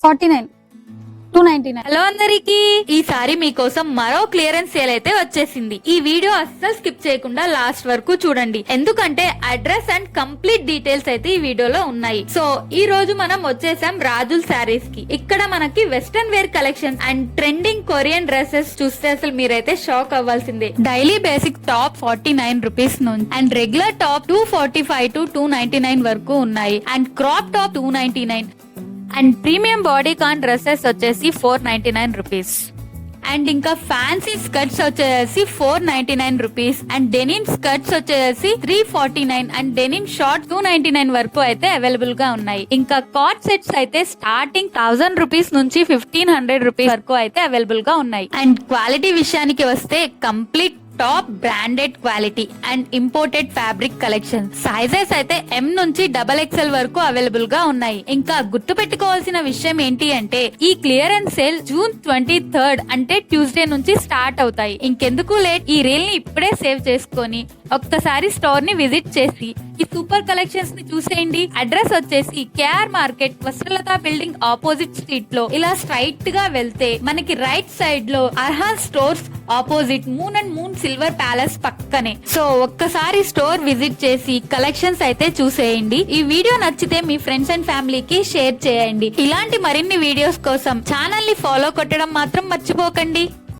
49, 299. Hello అందరికి, ఈసారి మీకోసం మరో క్లియరెన్స్ సేల్ అయితే వచ్చేసింది. ఈ వీడియో అస్సలు స్కిప్ చేయకుండా లాస్ట్ వరకు చూడండి, ఎందుకంటే అడ్రస్ అండ్ కంప్లీట్ డీటెయిల్స్ అయితే ఈ వీడియోలో ఉన్నాయి. సో ఈ రోజు మనం వచ్చేసాం రాజుల్ శారీస్ కి. ఇక్కడ మనకి western wear collections and trending Korean dresses చూస్తే అసలు మీరైతే షాక్ అవ్వాల్సిందే. డైలీ బేసిక్ టాప్ 49 రూపీస్ నుంచి అండ్ రెగ్యులర్ టాప్ 245 to 299 వరకు ఉన్నాయి. And crop top 299 and premium bodycon dresses వచ్చేసి 499 రూపీస్. అండ్ ఇంకా ఫ్యాన్సీ స్కర్ట్స్ వచ్చేసి 499 రూపీస్. అండ్ డెనిమ్ స్కర్ట్స్ వచ్చేసి 349 అండ్ డెనిమ్ షార్ట్ 299 వరకు అయితే అవైలబుల్ గా ఉన్నాయి. ఇంకా కార్డ్ సెట్స్ అయితే స్టార్టింగ్ 1000 రూపీస్ నుంచి 1500 రూపీస్ వరకు అయితే అవైలబుల్ గా ఉన్నాయి. అండ్ క్వాలిటీ విషయానికి వస్తే complete top branded quality and imported fabric collection. Sizes అయితే M నుంచి XXL వరకు అవైలబుల్ గా ఉన్నాయి. ఇంకా గుర్తు పెట్టుకోవాల్సిన విషయం ఏంటి అంటే ఈ క్లియరెన్స్ సేల్ June 23rd అంటే ట్యూస్డే నుంచి స్టార్ట్ అవుతాయి. ఇంకెందుకు లేట్, ఈ రీల్ ని ఇప్పుడే సేవ్ చేసుకొని ఒక్కసారి స్టోర్ ని విజిట్ చేసి ఈ సూపర్ కలెక్షన్స్ ని చూసేయండి. అడ్రస్ వచ్చేసి KR market, Vastralatha building opposite street లో ఇలా స్ట్రైట్ గా వెళ్తే మనకి రైట్ సైడ్ లో Arhan stores opposite moon and moon silver palace పక్కనే. సో ఒక్కసారి స్టోర్ విజిట్ చేసి కలెక్షన్స్ అయితే చూసేయండి. ఈ వీడియో నచ్చితే మీ ఫ్రెండ్స్ అండ్ ఫ్యామిలీకి షేర్ చేయండి. ఇలాంటి మరిన్ని వీడియోస్ కోసం ఛానల్ ని ఫాలో కొట్టడం మాత్రం మర్చిపోకండి.